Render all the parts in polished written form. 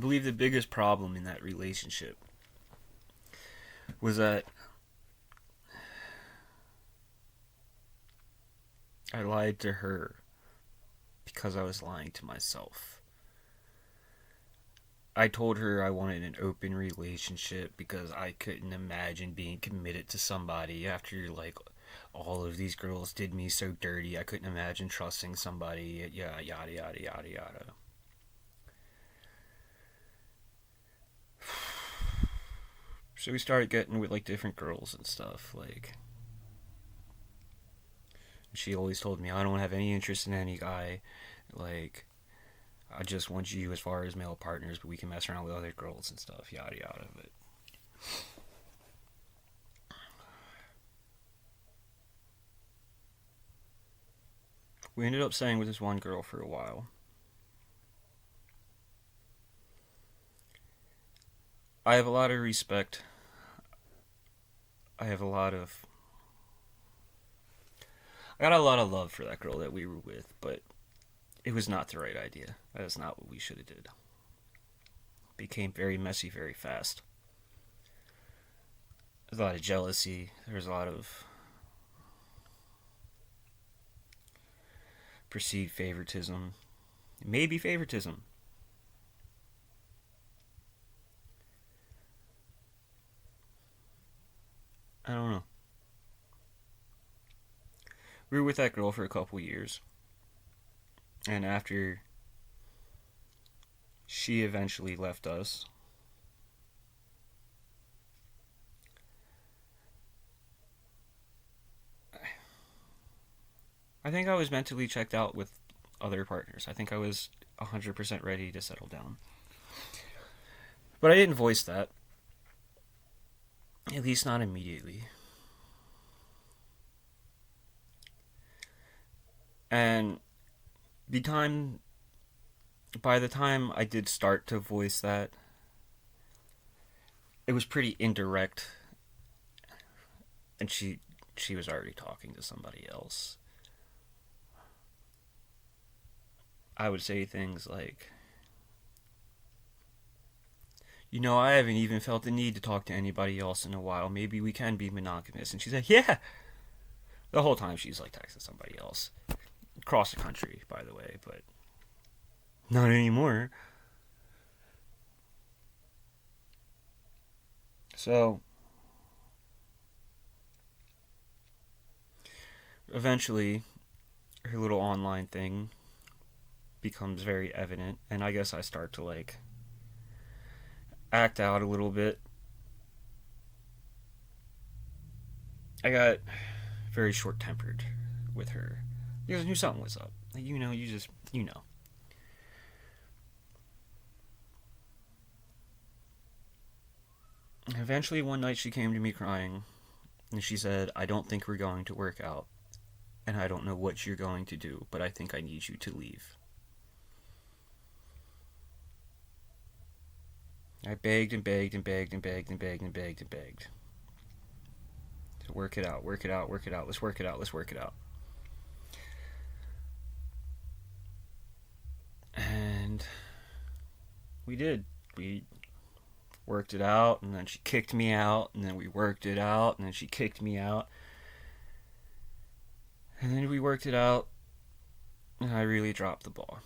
believe the biggest problem in that relationship was that I lied to her because I was lying to myself. I told her I wanted an open relationship because I couldn't imagine being committed to somebody after, like, all of these girls did me so dirty. I couldn't imagine trusting somebody. Yeah, yada yada yada yada. So we started getting with, like, different girls and stuff. Like, she always told me I don't have any interest in any guy. Like, I just want you as far as male partners, but we can mess around with other girls and stuff. Yada yada. But we ended up staying with this one girl for a while. I have a lot of respect. I have a lot of. I got a lot of love for that girl that we were with, but it was not the right idea. That is not what we should have did. It became very messy very fast. There's a lot of jealousy. There's a lot of perceived favoritism. Maybe favoritism. I don't know. We were with that girl for a couple years. And after she eventually left us, I think I was mentally checked out with other partners. I think I was 100% ready to settle down. But I didn't voice that. At least not immediately. And the time by the time I did start to voice that, it was pretty indirect, and she was already talking to somebody else. I would say things like, I haven't even felt the need to talk to anybody else in a while. Maybe we can be monogamous. And she's like, yeah. The whole time she's like texting somebody else. Across the country, by the way, but not anymore. So, eventually, her little online thing becomes very evident, and I guess I start to, like, act out a little bit. I got very short tempered with her because I knew something was up. You know. Eventually, one night she came to me crying, and she said, I don't think we're going to work out, and I don't know what you're going to do, but I think I need you to leave. I begged and begged and begged and begged and begged and begged and begged. To work it out, work it out, work it out, let's work it out, let's work it out. And we did. We worked it out, and then she kicked me out, and then we worked it out, and then she kicked me out. And then we worked it out, and I really dropped the ball.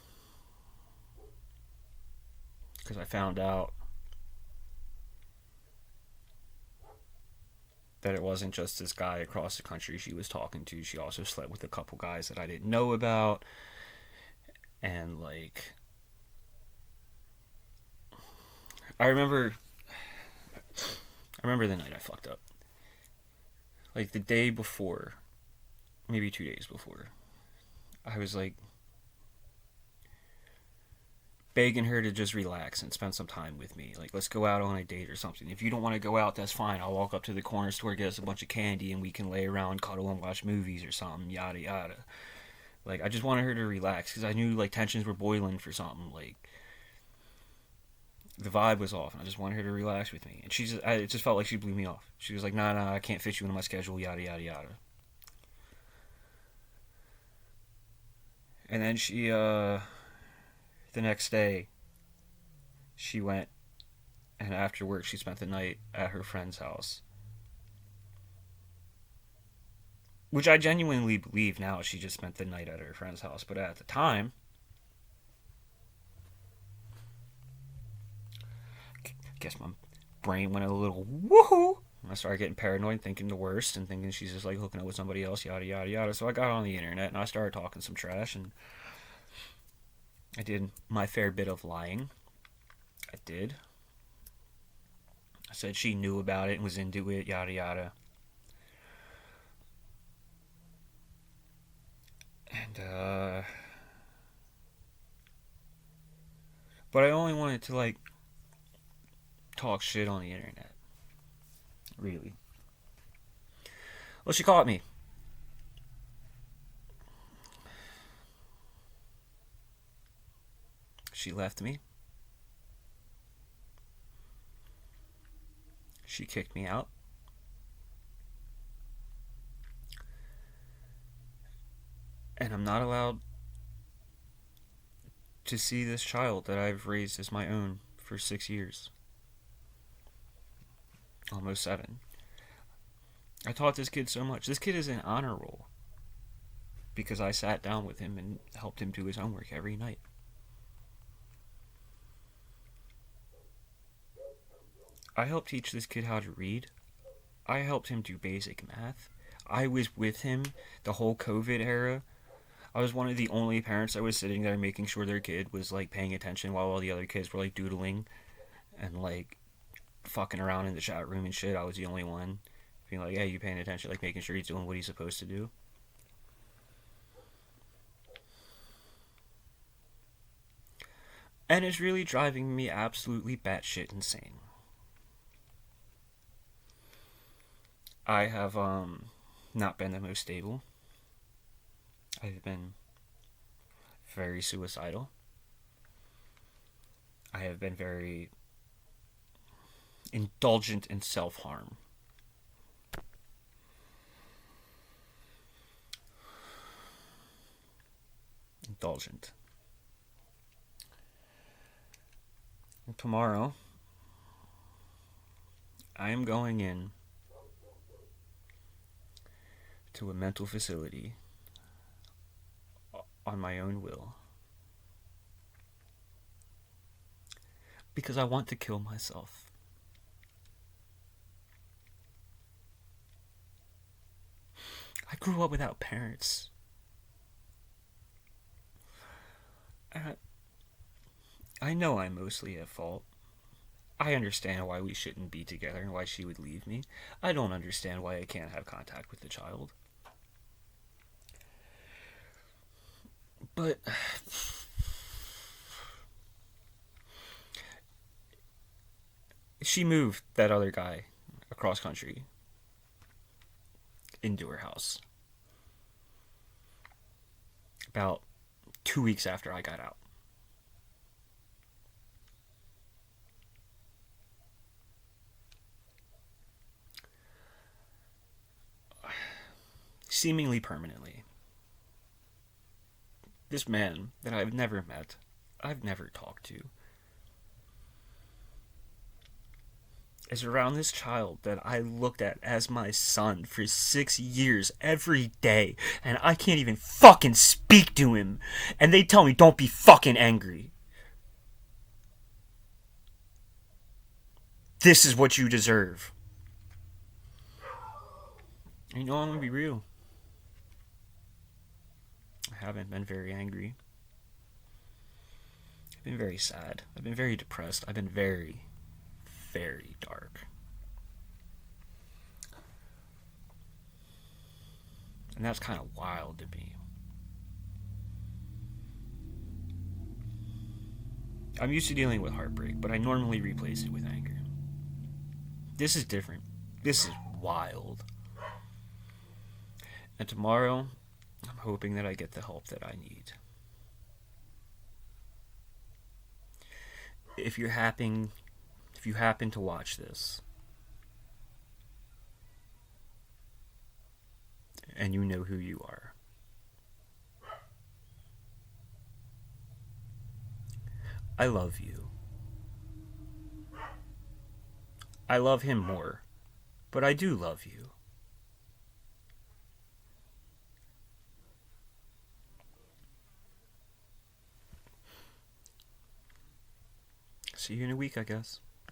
Because I found out that it wasn't just this guy across the country she was talking to. She also slept with a couple guys that I didn't know about. And, like, I remember the night I fucked up. Like, the day before, maybe 2 days before, I was, like, begging her to just relax and spend some time with me. Like, let's go out on a date or something. If you don't want to go out, that's fine. I'll walk up to the corner store, get us a bunch of candy, and we can lay around, cuddle, and watch movies or something, yada yada. Like, I just wanted her to relax because I knew, like, tensions were boiling for something. Like, the vibe was off, and I just wanted her to relax with me. And it just felt like she blew me off. She was like, nah, I can't fit you into my schedule, yada yada yada. And then the next day, She went, and after work, she spent the night at her friend's house. Which I genuinely believe now she just spent the night at her friend's house. But at the time, I guess my brain went a little woohoo. I started getting paranoid, thinking the worst, and thinking she's just like hooking up with somebody else, yada yada yada. So I got on the internet and I started talking some trash, and I did my fair bit of lying. I did. I said she knew about it and was into it, yada yada. And but I only wanted to like talk shit on the internet. Really. Well, she caught me. She left me. She kicked me out. And I'm not allowed to see this child that I've raised as my own for 6 years. Almost 7. I taught this kid so much. This kid is in honor roll because I sat down with him and helped him do his homework every night. I helped teach this kid how to read. I helped him do basic math. I was with him the whole COVID era. I was one of the only parents that was sitting there making sure their kid was like paying attention while all the other kids were like doodling and like fucking around in the chat room and shit. I was the only one being like, hey, you paying attention, like making sure he's doing what he's supposed to do. And it's really driving me absolutely batshit insane. I have not been the most stable. I've been very suicidal. I have been very indulgent in self-harm. Indulgent. And tomorrow, I am going in to a mental facility on my own will because I want to kill myself. I grew up without parents. I know I'm mostly at fault. I understand why we shouldn't be together and why she would leave me. I don't understand why I can't have contact with the child. But she moved that other guy across country into her house about 2 weeks after I got out. Seemingly permanently. This man that I've never met, I've never talked to, is around this child that I looked at as my son for 6 years every day, and I can't even fucking speak to him, and they tell me don't be fucking angry. This is what you deserve. You know, I'm gonna be real. I haven't been very angry. I've been very sad. I've been very depressed. I've been very, very dark. And that's kind of wild to me. I'm used to dealing with heartbreak, but I normally replace it with anger. This is different. This is wild. And tomorrow, I'm hoping that I get the help that I need. If you happen to watch this, and you know who you are, I love you. I love him more. But I do love you. See you in a week, I guess.